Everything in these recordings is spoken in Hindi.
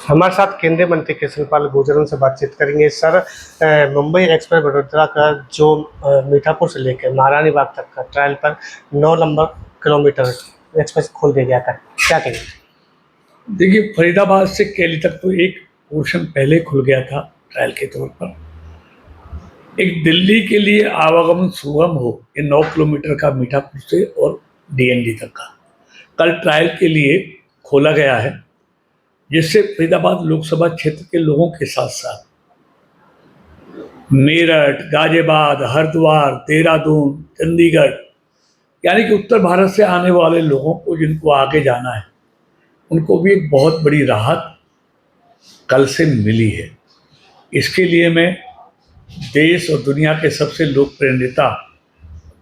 हमारे साथ केंद्रीय मंत्री कृष्णपाल गुर्जर उनसे बातचीत करेंगे। सर, मुंबई एक्सप्रेस वडोदरा का जो मीठापुर से लेकर महारानी बाग तक का ट्रायल पर 9 नंबर किलोमीटर एक्सप्रेस खोल दिया गया था, क्या कहेंगे? देखिए, फरीदाबाद से कैली तक तो एक पोर्शन पहले खुल गया था ट्रायल के तौर पर। एक दिल्ली के लिए आवागमन सुगम हो, ये 9 किलोमीटर का मीठापुर से और डीएनडी तक का कल ट्रायल के लिए खोला गया है, जिससे फरीदाबाद लोकसभा क्षेत्र के लोगों के साथ साथ मेरठ, गाजियाबाद, हरिद्वार, देहरादून, चंडीगढ़, यानी कि उत्तर भारत से आने वाले लोगों को जिनको आगे जाना है, उनको भी एक बहुत बड़ी राहत कल से मिली है। इसके लिए मैं देश और दुनिया के सबसे लोकप्रिय नेता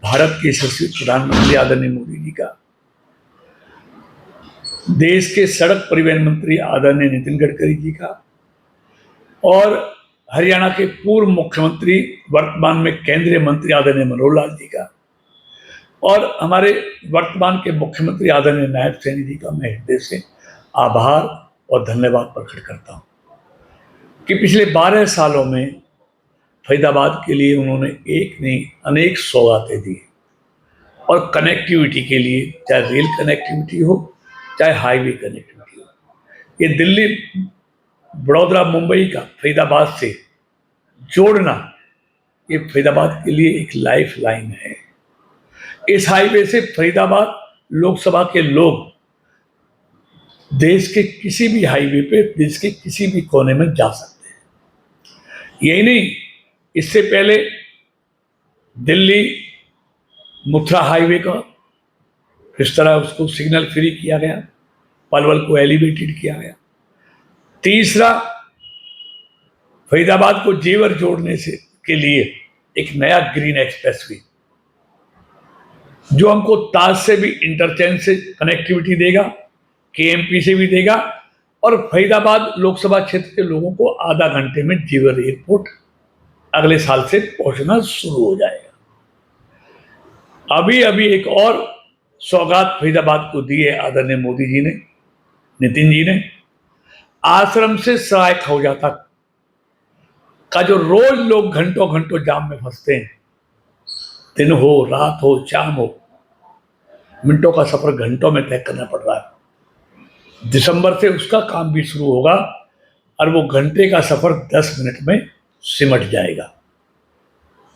भारत के यशस्वी प्रधानमंत्री आदरणीय मोदी जी का, देश के सड़क परिवहन मंत्री आदरणीय नितिन गडकरी जी का और हरियाणा के पूर्व मुख्यमंत्री वर्तमान में केंद्रीय मंत्री आदरणीय मनोहर लाल जी का और हमारे वर्तमान के मुख्यमंत्री आदरणीय नायब सैनी जी का मैं हृदय से आभार और धन्यवाद प्रकट करता हूँ कि पिछले 12 सालों में फरीदाबाद के लिए उन्होंने एक नहीं अनेक सौगातें दी और कनेक्टिविटी के लिए, चाहे रेल कनेक्टिविटी हो चाहे हाईवे कनेक्टिविटी हो, ये दिल्ली वडोदरा मुंबई का फरीदाबाद से जोड़ना, ये फरीदाबाद के लिए एक लाइफ लाइन है। इस हाईवे से फरीदाबाद लोकसभा के लोग देश के किसी भी हाईवे पे, देश के किसी भी कोने में जा सकते हैं। यही नहीं, इससे पहले दिल्ली मथुरा हाईवे का किस तरह उसको सिग्नल फ्री किया गया, पलवल को एलिवेटेड किया गया। तीसरा, फरीदाबाद को जेवर जोड़ने से के लिए एक नया ग्रीन एक्सप्रेसवे जो हमको ताज से भी इंटरचेंज से कनेक्टिविटी देगा, केएमपी से भी देगा और फरीदाबाद लोकसभा क्षेत्र के लोगों को आधा घंटे में जेवर एयरपोर्ट अगले साल से पहुंचना शुरू हो जाएगा। अभी एक और सौगात फरीदाबाद को दी है आदरणीय मोदी जी ने, नितिन जी ने। आश्रम से सराय खौजा तक का जो रोज लोग घंटों घंटों जाम में फंसते हैं, दिन हो रात हो शाम हो, मिनटों का सफर घंटों में तय करना पड़ रहा है। दिसंबर से उसका काम भी शुरू होगा और वो घंटे का सफर 10 मिनट में सिमट जाएगा।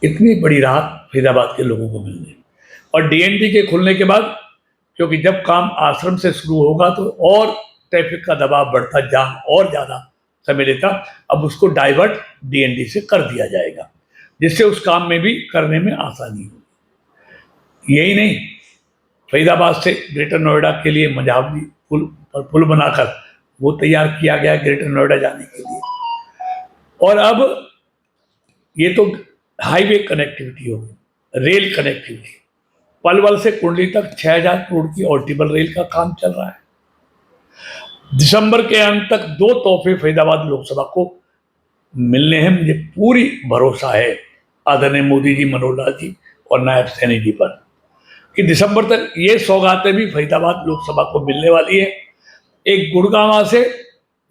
इतनी बड़ी राहत फरीदाबाद के लोगों को मिल गई। और डीएनडी के खुलने के बाद, क्योंकि जब काम आश्रम से शुरू होगा तो और ट्रैफिक का दबाव बढ़ता, जाम और ज़्यादा समय लेता, अब उसको डाइवर्ट डीएनडी से कर दिया जाएगा, जिससे उस काम में भी करने में आसानी होगी। यही नहीं, फरीदाबाद से ग्रेटर नोएडा के लिए मंझावली पुल बनाकर वो तैयार किया गया ग्रेटर नोएडा जाने के लिए। और अब ये तो हाईवे कनेक्टिविटी होगी, रेल कनेक्टिविटी। पलवल से कुंडली तक 6000 करोड़ की ऑल्टिबल रेल का काम चल रहा है। दिसंबर के अंत तक 2 तोहफे फरीदाबाद लोकसभा को मिलने हैं। मुझे पूरी भरोसा है आदरणीय मोदी जी, मनोहर लाल जी और नायब सैनी जी पर कि दिसंबर तक ये सौगातें भी फरीदाबाद लोकसभा को मिलने वाली है। एक गुड़गांव से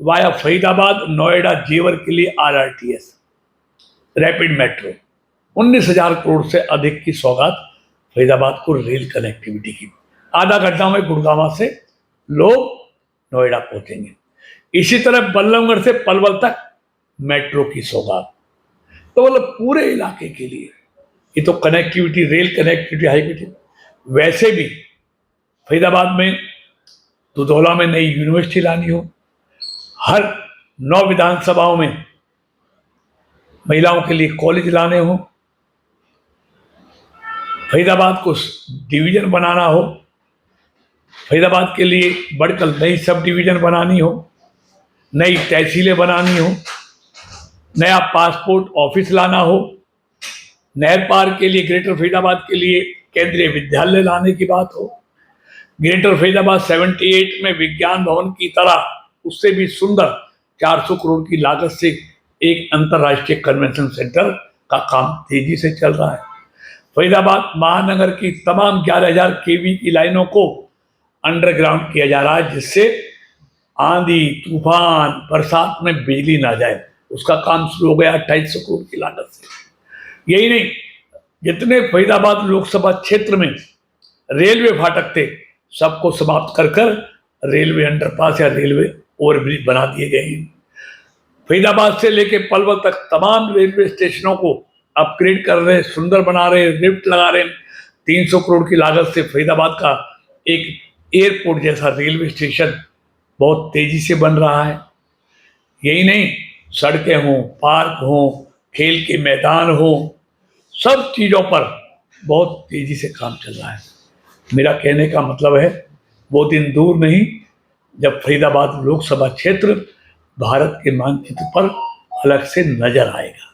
वाया फरीदाबाद नोएडा जेवर के लिए आरआरटीएस रैपिड मेट्रो, 19,000 करोड़ से अधिक की सौगात फरीदाबाद को रेल कनेक्टिविटी की। आधा घंटा में गुड़गांव से लोग नोएडा पहुंचेंगे। इसी तरह बल्लभगढ़ से पलवल तक मेट्रो की सौगात। तो मतलब पूरे इलाके के लिए ये तो कनेक्टिविटी, रेल कनेक्टिविटी, हाईवे। वैसे भी फरीदाबाद में दुधौला में नई यूनिवर्सिटी लानी हो, हर 9 विधानसभाओं में महिलाओं के लिए कॉलेज लाने हो, फरीदाबाद को डिवीजन बनाना हो, फरीदाबाद के लिए बढ़कर नई सब डिवीजन बनानी हो, नई तहसीलें बनानी हो, नया पासपोर्ट ऑफिस लाना हो, नहर पार के लिए ग्रेटर फरीदाबाद के लिए केंद्रीय विद्यालय लाने की बात हो, ग्रेटर फरीदाबाद 78 में विज्ञान भवन की तरह उससे भी सुंदर 400 करोड़ की लागत से एक अंतर्राष्ट्रीय कन्वेंशन सेंटर का काम तेजी से चल रहा है। फरीदाबाद महानगर की तमाम 11,000 केवी की लाइनों को अंडरग्राउंड किया जा रहा है, जिससे आंधी तूफान बरसात में बिजली ना जाए, उसका काम शुरू हो गया 2800 करोड़ की लागत से। यही नहीं, जितने फरीदाबाद लोकसभा क्षेत्र में रेलवे फाटक थे सबको समाप्त कर कर रेलवे अंडरपास या रेलवे ओवरब्रिज बना दिए गए हैं। फरीदाबाद से लेके पलवल तक तमाम रेलवे स्टेशनों को अपग्रेड कर रहे, सुंदर बना रहे, लिफ्ट लगा रहे। 300 करोड़ की लागत से फरीदाबाद का एक एयरपोर्ट जैसा रेलवे स्टेशन बहुत तेजी से बन रहा है। यही नहीं, सड़कें हों, पार्क हों, खेल के मैदान हों, सब चीज़ों पर बहुत तेजी से काम चल रहा है। मेरा कहने का मतलब है वो दिन दूर नहीं जब फरीदाबाद लोकसभा क्षेत्र भारत के मानचित्र पर अलग से नजर आएगा।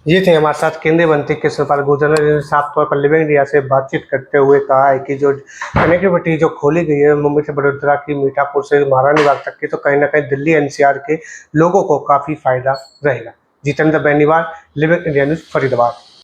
ये थे हमारे साथ केंद्रीय मंत्री कृष्णपाल गुर्जर ने, जिन्होंने साफ तौर पर लिविंग इंडिया से बातचीत करते हुए कहा है कि जो कनेक्टिविटी जो खोली गई है मुंबई से वडोदरा की, मीठापुर से महारानी बाग तक की, तो कहीं ना कहीं दिल्ली एनसीआर के लोगों को काफ़ी फायदा रहेगा। Jitendra Beniwal, living India news, Faridabad.